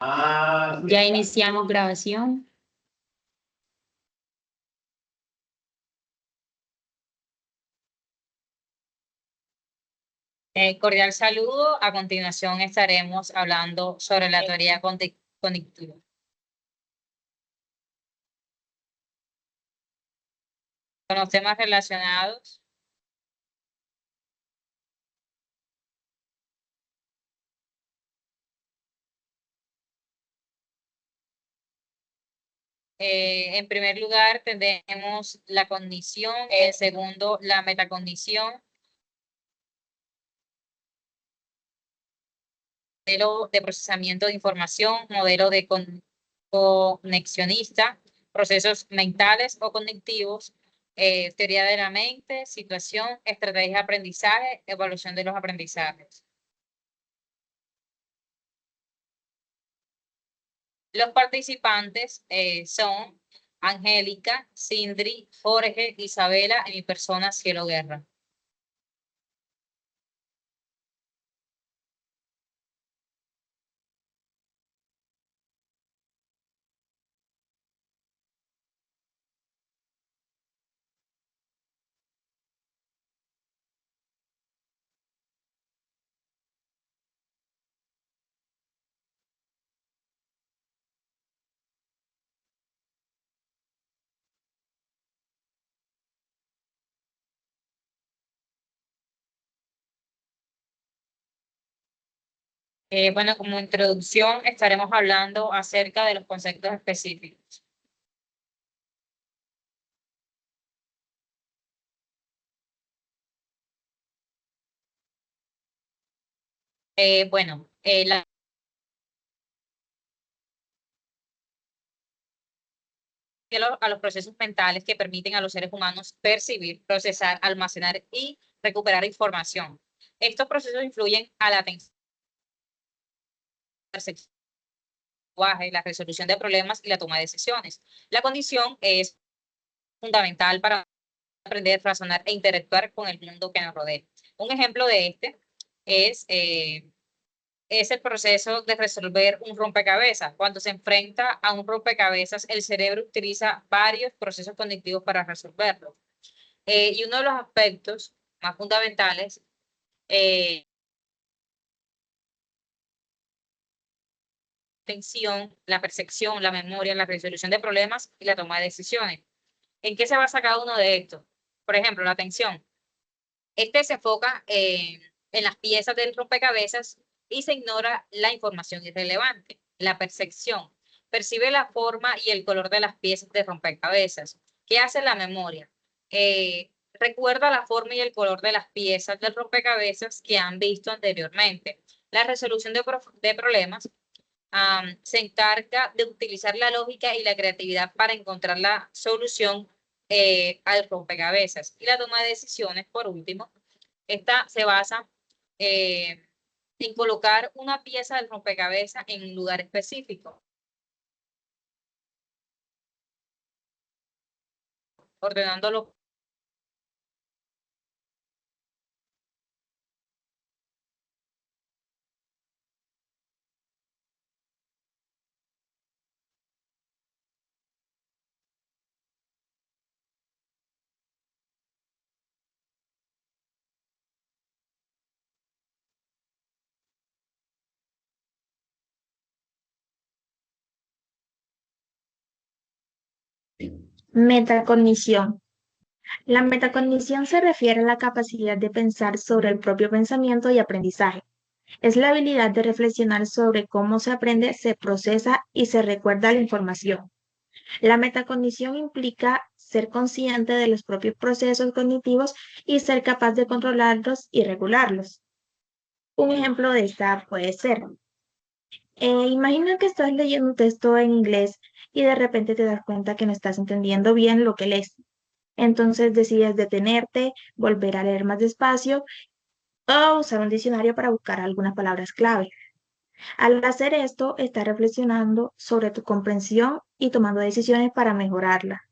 Ya iniciamos grabación. Cordial saludo. A continuación estaremos hablando sobre la teoría conectiva. Con los temas relacionados. En primer lugar, tenemos la cognición. En segundo, la metacognición. Modelo de procesamiento de información, modelo de conexionista, procesos mentales o cognitivos, teoría de la mente, situación, estrategia de aprendizaje, evaluación de los aprendizajes. Los participantes son Angélica, Sindri, Jorge, Isabela y mi persona, Cielo Guerra. Bueno, como introducción estaremos hablando acerca de los conceptos específicos. A los procesos mentales que permiten a los seres humanos percibir, procesar, almacenar y recuperar información. Estos procesos influyen a la atención, la resolución de problemas y la toma de decisiones. La condición es fundamental para aprender, razonar e interactuar con el mundo que nos rodea. Un ejemplo de este es el proceso de resolver un rompecabezas. Cuando se enfrenta a un rompecabezas, el cerebro utiliza varios procesos cognitivos para resolverlo. Y uno de los aspectos más fundamentales atención, la percepción, la memoria, la resolución de problemas y la toma de decisiones. ¿En qué se basa cada uno de estos? Por ejemplo, la atención. Este se enfoca en las piezas del rompecabezas y se ignora la información irrelevante. La percepción. Percibe la forma y el color de las piezas de rompecabezas. ¿Qué hace la memoria? Recuerda la forma y el color de las piezas del rompecabezas que han visto anteriormente. La resolución de problemas se encarga de utilizar la lógica y la creatividad para encontrar la solución al rompecabezas. Y la toma de decisiones, por último, esta se basa eh, en colocar una pieza del rompecabezas en un lugar específico, ordenándolo. Metacognición. La metacognición se refiere a la capacidad de pensar sobre el propio pensamiento y aprendizaje. Es la habilidad de reflexionar sobre cómo se aprende, se procesa y se recuerda la información. La metacognición implica ser consciente de los propios procesos cognitivos y ser capaz de controlarlos y regularlos. Un ejemplo de esta puede ser, imagina que estás leyendo un texto en inglés y de repente te das cuenta que no estás entendiendo bien lo que lees. Entonces decides detenerte, volver a leer más despacio o usar un diccionario para buscar algunas palabras clave. Al hacer esto, estás reflexionando sobre tu comprensión y tomando decisiones para mejorarla.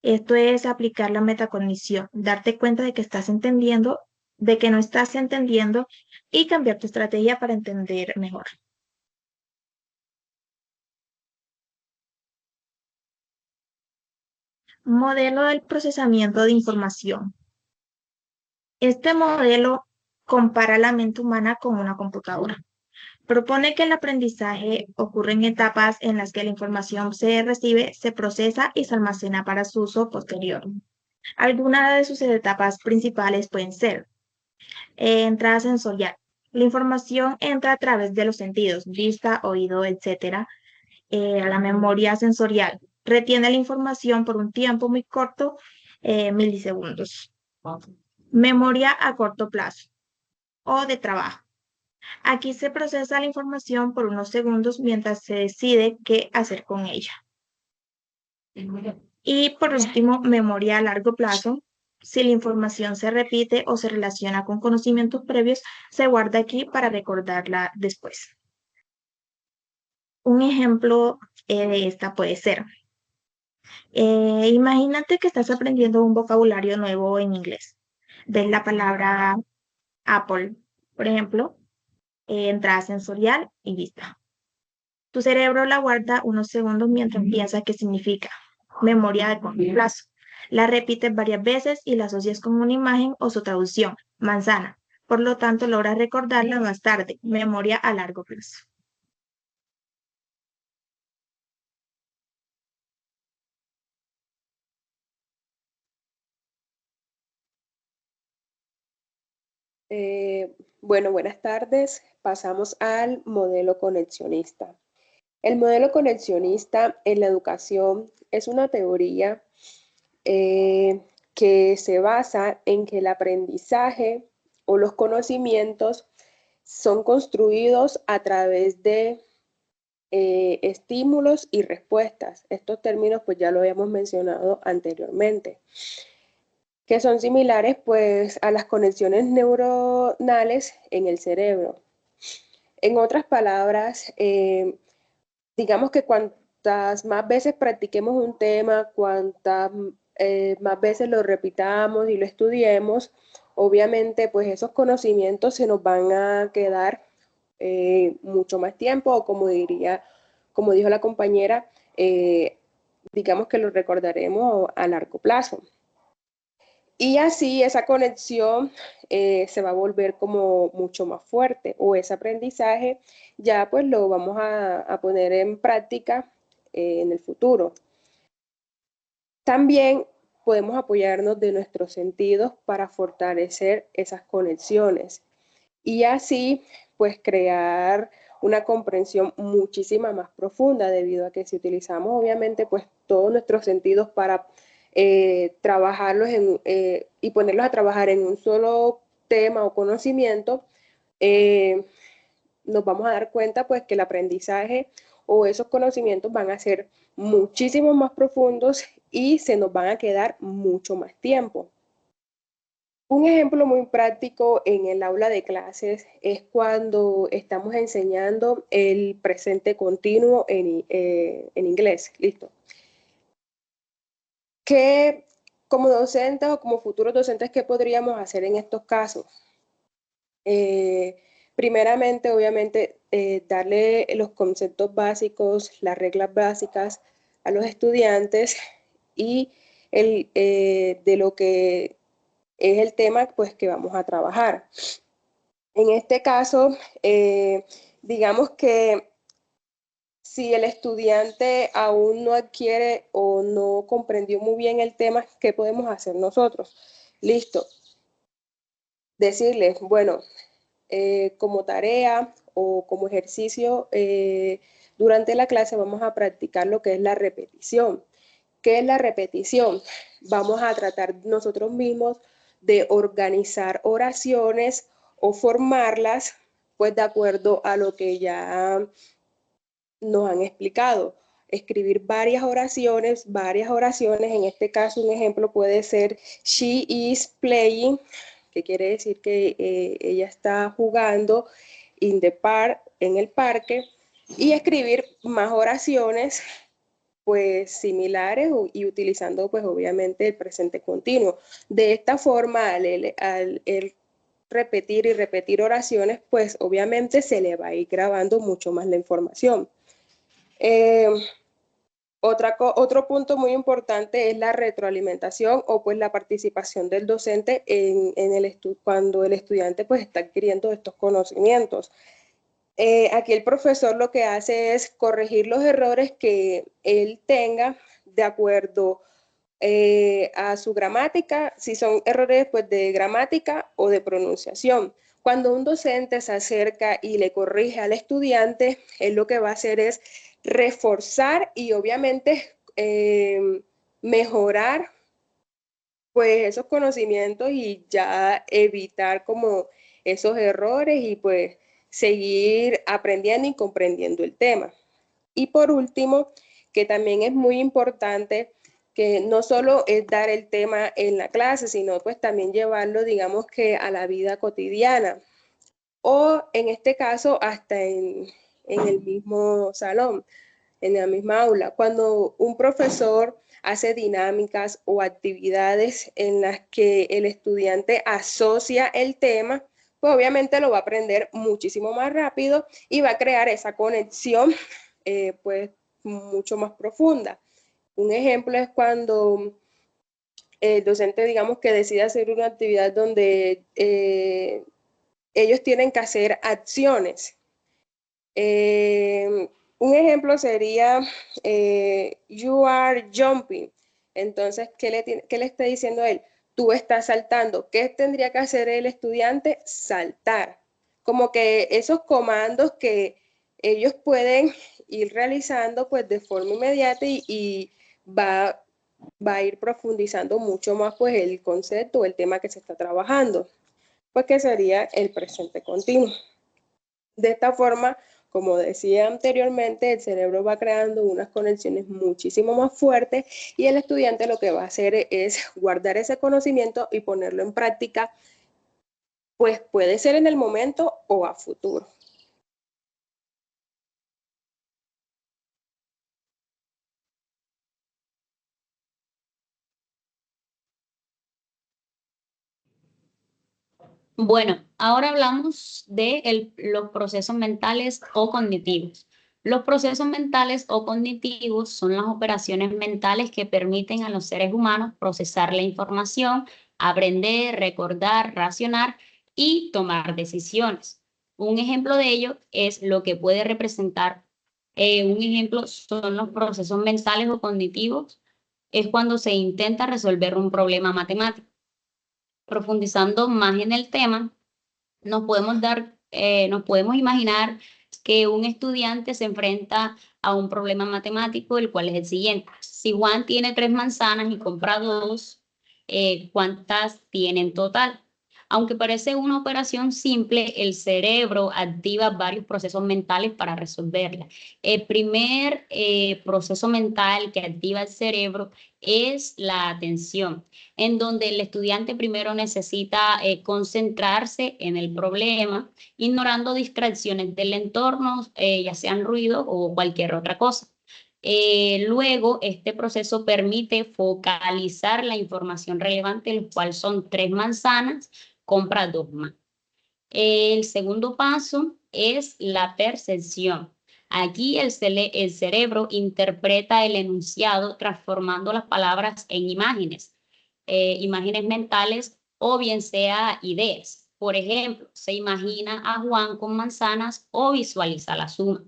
Esto es aplicar la metacognición, darte cuenta de que estás entendiendo, de que no estás entendiendo y cambiar tu estrategia para entender mejor. Modelo del procesamiento de información. Este modelo compara la mente humana con una computadora. Propone que el aprendizaje ocurre en etapas en las que la información se recibe, se procesa y se almacena para su uso posterior. Algunas de sus etapas principales pueden ser entrada sensorial. La información entra a través de los sentidos, vista, oído, etc. A la memoria sensorial. Retiene la información por un tiempo muy corto, milisegundos. Memoria a corto plazo o de trabajo. Aquí se procesa la información por unos segundos mientras se decide qué hacer con ella. Y por último, memoria a largo plazo. Si la información se repite o se relaciona con conocimientos previos, se guarda aquí para recordarla después. Un ejemplo de esta puede ser, imagínate que estás aprendiendo un vocabulario nuevo en inglés. Ves la palabra Apple, por ejemplo, entrada sensorial y vista. Tu cerebro la guarda unos segundos mientras piensa qué significa. Memoria de corto plazo. La repites varias veces y la asocias con una imagen o su traducción, manzana. Por lo tanto, logras recordarla más tarde. Memoria a largo plazo. Bueno, buenas tardes. Pasamos al modelo conexionista. El modelo conexionista en la educación es una teoría que se basa en que el aprendizaje o los conocimientos son construidos a través de estímulos y respuestas. Estos términos pues ya lo habíamos mencionado anteriormente, que son similares pues a las conexiones neuronales en el cerebro. En otras palabras, digamos que cuantas más veces practiquemos un tema, cuantas más veces lo repitamos y lo estudiemos, obviamente pues esos conocimientos se nos van a quedar mucho más tiempo, o como dijo la compañera, digamos que lo recordaremos a largo plazo. Y así esa conexión se va a volver como mucho más fuerte, o ese aprendizaje ya pues lo vamos a poner en práctica en el futuro. También podemos apoyarnos de nuestros sentidos para fortalecer esas conexiones y así pues crear una comprensión muchísima más profunda, debido a que si utilizamos obviamente pues todos nuestros sentidos para trabajarlos y ponerlos a trabajar en un solo tema o conocimiento, nos vamos a dar cuenta pues que el aprendizaje o esos conocimientos van a ser muchísimo más profundos y se nos van a quedar mucho más tiempo. Un ejemplo muy práctico en el aula de clases es cuando estamos enseñando el presente continuo en inglés. Listo. ¿Qué, como docentes o como futuros docentes, qué podríamos hacer en estos casos? Primeramente, obviamente, darle los conceptos básicos, las reglas básicas a los estudiantes y de lo que es el tema pues, que vamos a trabajar. En este caso, digamos que si el estudiante aún no adquiere o no comprendió muy bien el tema, ¿qué podemos hacer nosotros? Listo. Decirles, bueno, como tarea o como ejercicio durante la clase vamos a practicar lo que es la repetición. ¿Qué es la repetición? Vamos a tratar nosotros mismos de organizar oraciones o formarlas pues de acuerdo a lo que ya nos han explicado. Escribir varias oraciones, en este caso un ejemplo puede ser she is playing, que quiere decir que ella está jugando in the park, en el parque, y escribir más oraciones pues similares y utilizando pues obviamente el presente continuo. De esta forma, al repetir y repetir oraciones, pues obviamente se le va a ir grabando mucho más la información. Otro punto muy importante es la retroalimentación o pues la participación del docente cuando el estudiante pues está adquiriendo estos conocimientos. Aquí el profesor lo que hace es corregir los errores que él tenga de acuerdo a su gramática, si son errores pues, de gramática o de pronunciación. Cuando un docente se acerca y le corrige al estudiante, él lo que va a hacer es reforzar y obviamente mejorar pues esos conocimientos y ya evitar como esos errores y pues seguir aprendiendo y comprendiendo el tema. Y por último, que también es muy importante, que no solo es dar el tema en la clase, sino pues también llevarlo, digamos que a la vida cotidiana o en este caso hasta en el mismo salón, en la misma aula. Cuando un profesor hace dinámicas o actividades en las que el estudiante asocia el tema, pues obviamente lo va a aprender muchísimo más rápido y va a crear esa conexión pues mucho más profunda. Un ejemplo es cuando el docente, digamos que decide hacer una actividad donde ellos tienen que hacer acciones. Un ejemplo sería you are jumping. Entonces, ¿qué le está diciendo él? Tú estás saltando. ¿Qué tendría que hacer el estudiante? Saltar. Como que esos comandos que ellos pueden ir realizando pues de forma inmediata y va a ir profundizando mucho más pues el concepto o el tema que se está trabajando, pues que sería el presente continuo. De esta forma, como decía anteriormente, el cerebro va creando unas conexiones muchísimo más fuertes y el estudiante lo que va a hacer es guardar ese conocimiento y ponerlo en práctica, pues puede ser en el momento o a futuro. Bueno, ahora hablamos de los procesos mentales o cognitivos. Los procesos mentales o cognitivos son las operaciones mentales que permiten a los seres humanos procesar la información, aprender, recordar, racionar y tomar decisiones. Un ejemplo de ello es lo que puede representar, un ejemplo son los procesos mentales o cognitivos, es cuando se intenta resolver un problema matemático. Profundizando más en el tema, nos podemos imaginar que un estudiante se enfrenta a un problema matemático, el cual es el siguiente. Si Juan tiene 3 manzanas y compra 2, ¿cuántas tiene en total? Aunque parece una operación simple, el cerebro activa varios procesos mentales para resolverla. El primer proceso mental que activa el cerebro es la atención, en donde el estudiante primero necesita concentrarse en el problema, ignorando distracciones del entorno, ya sean ruido o cualquier otra cosa. Luego, este proceso permite focalizar la información relevante, el cual son 3 manzanas, compra 2 más. El segundo paso es la percepción. Aquí el cerebro interpreta el enunciado transformando las palabras en imágenes, imágenes mentales o bien sea ideas. Por ejemplo, se imagina a Juan con manzanas o visualiza la suma.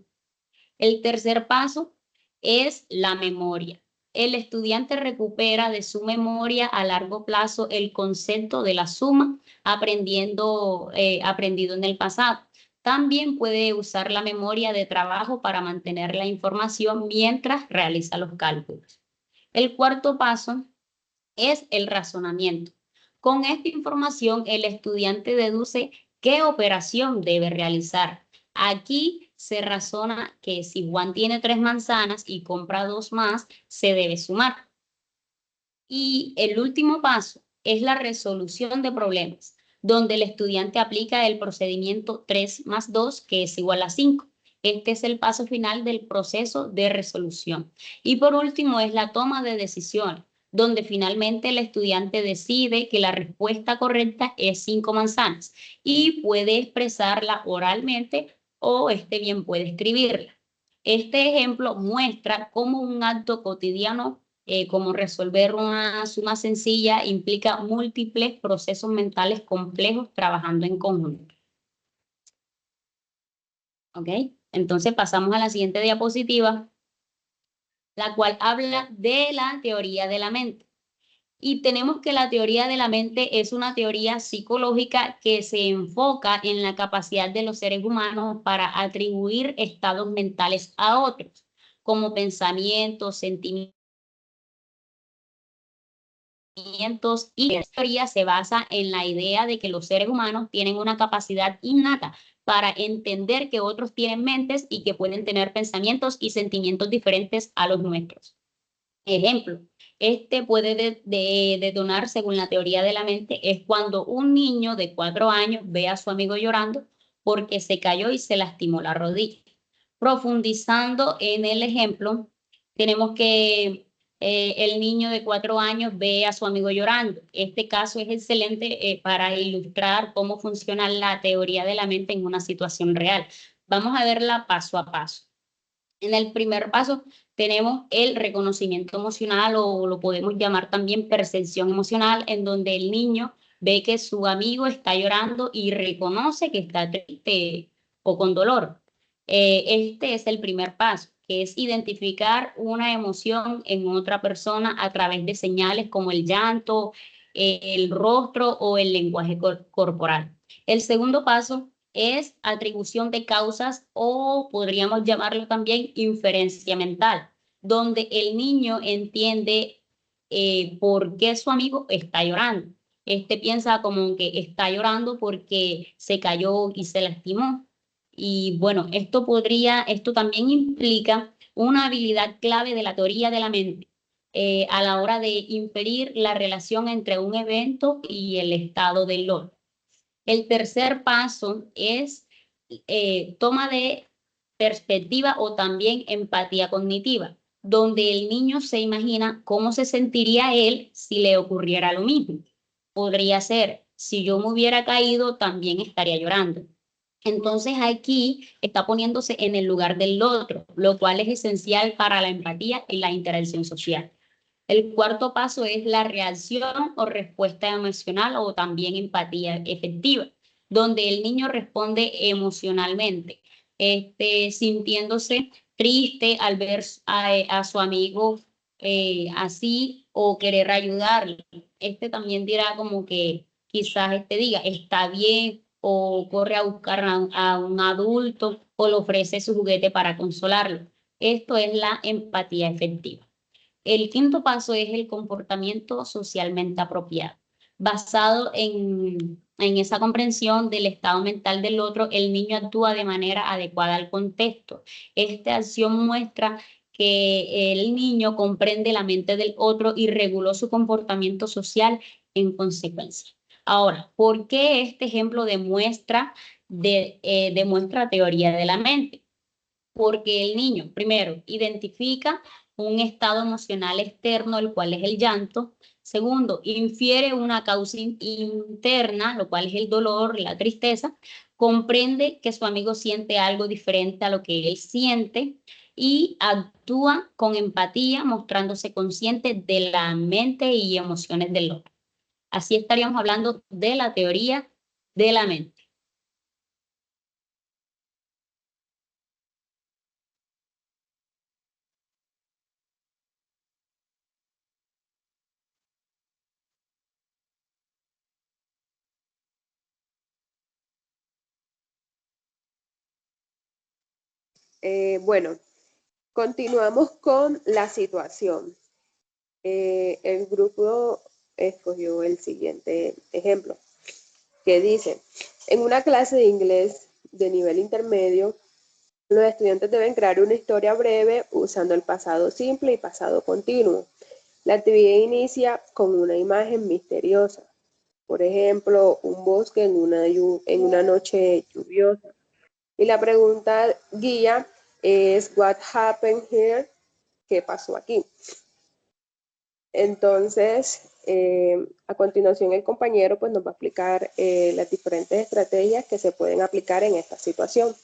El tercer paso es la memoria. El estudiante recupera de su memoria a largo plazo el concepto de la suma aprendido en el pasado. También puede usar la memoria de trabajo para mantener la información mientras realiza los cálculos. El cuarto paso es el razonamiento. Con esta información, el estudiante deduce qué operación debe realizar. Aquí se razona que si Juan tiene 3 manzanas y compra 2 más, se debe sumar. Y el último paso es la resolución de problemas, donde el estudiante aplica el procedimiento 3 más 2, que es igual a 5. Este es el paso final del proceso de resolución. Y por último es la toma de decisiones, donde finalmente el estudiante decide que la respuesta correcta es 5 manzanas y puede expresarla oralmente o bien puede escribirla. Este ejemplo muestra cómo un acto cotidiano, como resolver una suma sencilla, implica múltiples procesos mentales complejos trabajando en conjunto. ¿Ok? Entonces pasamos a la siguiente diapositiva, la cual habla de la teoría de la mente. Y tenemos que la teoría de la mente es una teoría psicológica que se enfoca en la capacidad de los seres humanos para atribuir estados mentales a otros, como pensamientos, sentimientos, y esta teoría se basa en la idea de que los seres humanos tienen una capacidad innata para entender que otros tienen mentes y que pueden tener pensamientos y sentimientos diferentes a los nuestros. Ejemplo, este puede detonar según la teoría de la mente, es cuando un niño de 4 años ve a su amigo llorando porque se cayó y se lastimó la rodilla. Profundizando en el ejemplo, tenemos que el niño de 4 años ve a su amigo llorando. Este caso es excelente para ilustrar cómo funciona la teoría de la mente en una situación real. Vamos a verla paso a paso. En el primer paso tenemos el reconocimiento emocional, o lo podemos llamar también percepción emocional, en donde el niño ve que su amigo está llorando y reconoce que está triste o con dolor. Este es el primer paso, que es identificar una emoción en otra persona a través de señales como el llanto, el rostro o el lenguaje corporal. El segundo paso es atribución de causas, o podríamos llamarlo también inferencia mental, donde el niño entiende por qué su amigo está llorando. Este piensa como que está llorando porque se cayó y se lastimó. Y bueno, esto también implica una habilidad clave de la teoría de la mente a la hora de inferir la relación entre un evento y el estado del otro. El tercer paso es toma de perspectiva o también empatía cognitiva, donde el niño se imagina cómo se sentiría él si le ocurriera lo mismo. Podría ser, si yo me hubiera caído, también estaría llorando. Entonces aquí está poniéndose en el lugar del otro, lo cual es esencial para la empatía y la interacción social. El cuarto paso es la reacción o respuesta emocional, o también empatía efectiva, donde el niño responde emocionalmente, sintiéndose triste al ver a su amigo así, o querer ayudarle. También dirá como que quizás diga, está bien, o corre a buscar a un adulto, o le ofrece su juguete para consolarlo. Esto es la empatía efectiva. El quinto paso es el comportamiento socialmente apropiado. Basado en esa comprensión del estado mental del otro, el niño actúa de manera adecuada al contexto. Esta acción muestra que el niño comprende la mente del otro y reguló su comportamiento social en consecuencia. Ahora, ¿por qué este ejemplo demuestra teoría de la mente? Porque el niño, primero, identifica un estado emocional externo, el cual es el llanto. Segundo, infiere una causa interna, lo cual es el dolor, la tristeza. Comprende que su amigo siente algo diferente a lo que él siente y actúa con empatía, mostrándose consciente de la mente y emociones del otro. Así estaríamos hablando de la teoría de la mente. Bueno, continuamos con la situación. El grupo escogió el siguiente ejemplo, que dice: en una clase de inglés de nivel intermedio, los estudiantes deben crear una historia breve usando el pasado simple y pasado continuo. La actividad inicia con una imagen misteriosa, por ejemplo, un bosque en una noche lluviosa. Y la pregunta guía es "What happened here?", ¿qué pasó aquí? Entonces, a continuación el compañero pues nos va a explicar las diferentes estrategias que se pueden aplicar en esta situación.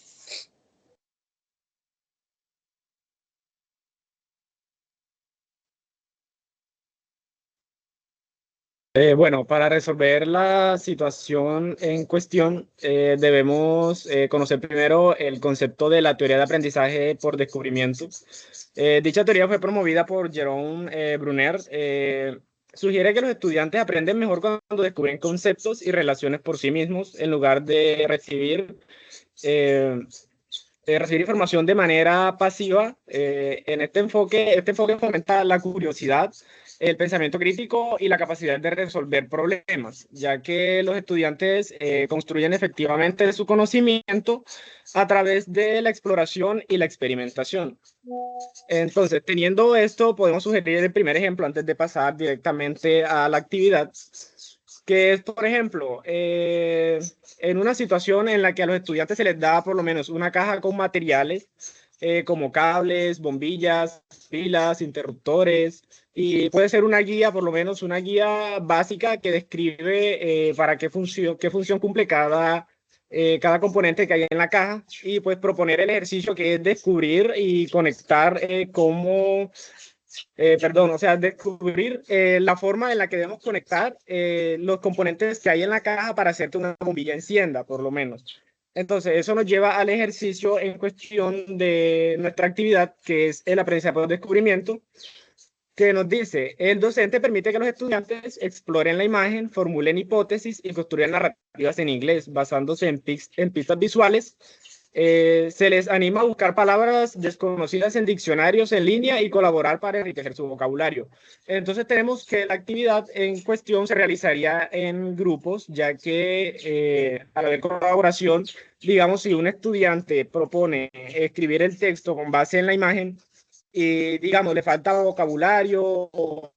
Bueno, para resolver la situación en cuestión, debemos conocer primero el concepto de la teoría de aprendizaje por descubrimiento. Dicha teoría fue promovida por Jerome Brunner. Sugiere que los estudiantes aprenden mejor cuando descubren conceptos y relaciones por sí mismos en lugar de recibir información de manera pasiva. En este enfoque fomenta la curiosidad, el pensamiento crítico y la capacidad de resolver problemas, ya que los estudiantes construyen efectivamente su conocimiento a través de la exploración y la experimentación. Entonces, teniendo esto, podemos sugerir el primer ejemplo antes de pasar directamente a la actividad, que es, por ejemplo, en una situación en la que a los estudiantes se les da por lo menos una caja con materiales como cables, bombillas, pilas, interruptores, y puede ser una guía, por lo menos una guía básica que describe para qué función cumple cada componente que hay en la caja, y pues proponer el ejercicio que es descubrir y conectar descubrir la forma en la que debemos conectar los componentes que hay en la caja para hacer que una bombilla encienda, por lo menos. Entonces, eso nos lleva al ejercicio en cuestión de nuestra actividad, que es el aprendizaje por descubrimiento, que nos dice: el docente permite que los estudiantes exploren la imagen, formulen hipótesis y construyan narrativas en inglés, basándose en pistas visuales. Se les anima a buscar palabras desconocidas en diccionarios en línea y colaborar para enriquecer su vocabulario. Entonces tenemos que la actividad en cuestión se realizaría en grupos, ya que al haber colaboración, digamos, si un estudiante propone escribir el texto con base en la imagen y, digamos, le falta vocabulario o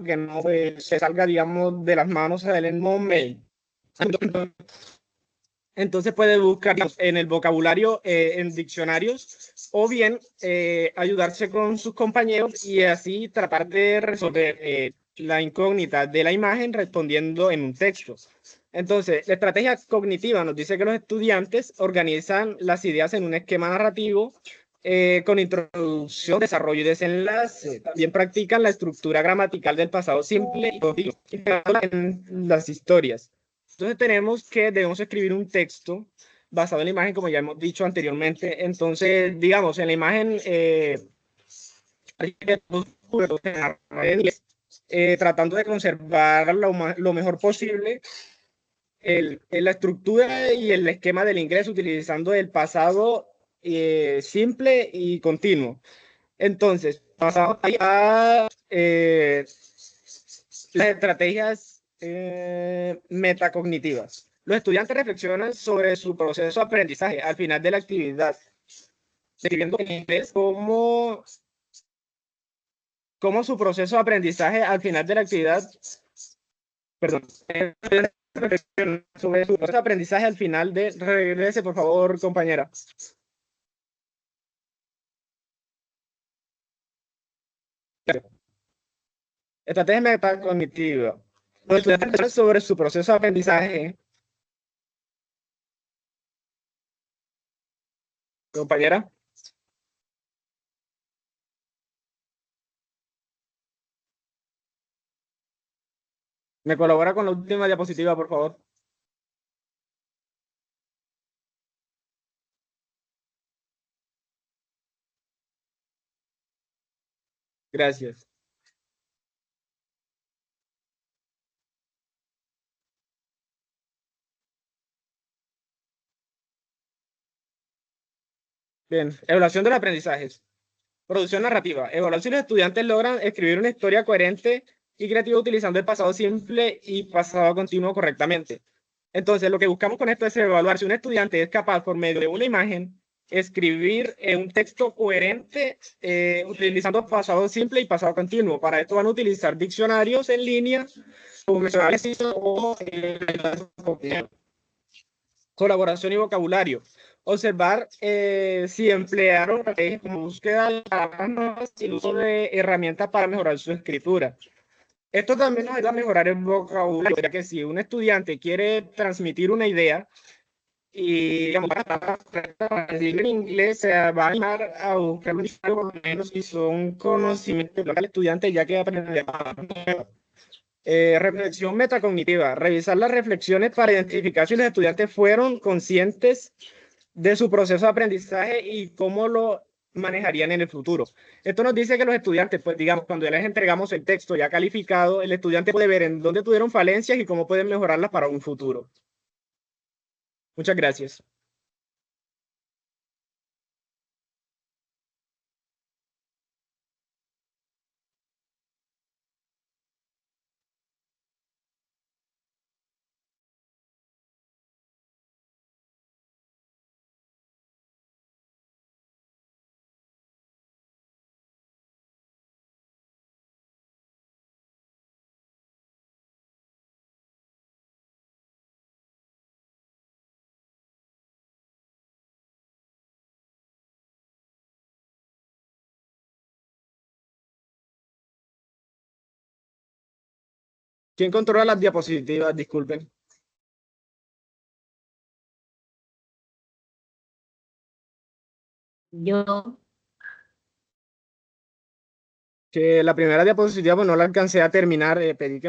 que no se salga, digamos, de las manos a él en momento, entonces puede buscar en el vocabulario, en diccionarios, o bien ayudarse con sus compañeros y así tratar de resolver la incógnita de la imagen respondiendo en un texto. Entonces, la estrategia cognitiva nos dice que los estudiantes organizan las ideas en un esquema narrativo con introducción, desarrollo y desenlace. También practican la estructura gramatical del pasado simple y en las historias. Entonces tenemos que debemos escribir un texto basado en la imagen, como ya hemos dicho anteriormente. Entonces, digamos, en la imagen tratando de conservar lo mejor posible la estructura y el esquema del inglés, utilizando el pasado simple y continuo. Entonces, pasamos a las estrategias metacognitivas. Los estudiantes reflexionan sobre su proceso de aprendizaje al final de la actividad, describiendo en inglés cómo su proceso de aprendizaje al final de la actividad, perdón, sobre su proceso de aprendizaje al final de, regrese por favor, compañera. Estrategia metacognitiva. Los estudiantes reflexionan sobre su proceso de aprendizaje. Compañera. ¿Me colabora con la última diapositiva, por favor? Gracias. Bien, evaluación de los aprendizajes. Producción narrativa. Evaluar si los estudiantes logran escribir una historia coherente y creativa utilizando el pasado simple y pasado continuo correctamente. Entonces, lo que buscamos con esto es evaluar si un estudiante es capaz, por medio de una imagen, escribir un texto coherente utilizando pasado simple y pasado continuo. Para esto van a utilizar diccionarios en línea, como o colaboración y vocabulario. Observar si emplearon como búsqueda de palabras y uso de herramientas para mejorar su escritura. Esto también nos ayuda a mejorar el vocabulario, ya que si un estudiante quiere transmitir una idea y, digamos, para decirlo en inglés, se va a animar a buscar un diccionario, por lo menos si son conocimientos del estudiante, ya que aprende Reflexión metacognitiva. Revisar las reflexiones para identificar si los estudiantes fueron conscientes de su proceso de aprendizaje y cómo lo manejarían en el futuro. Esto nos dice que los estudiantes, pues digamos, cuando ya les entregamos el texto ya calificado, el estudiante puede ver en dónde tuvieron falencias y cómo pueden mejorarlas para un futuro. Muchas gracias. ¿Quién controla las diapositivas? Disculpen. Yo, Que la primera diapositiva pues, no la alcancé a terminar. Pedí que me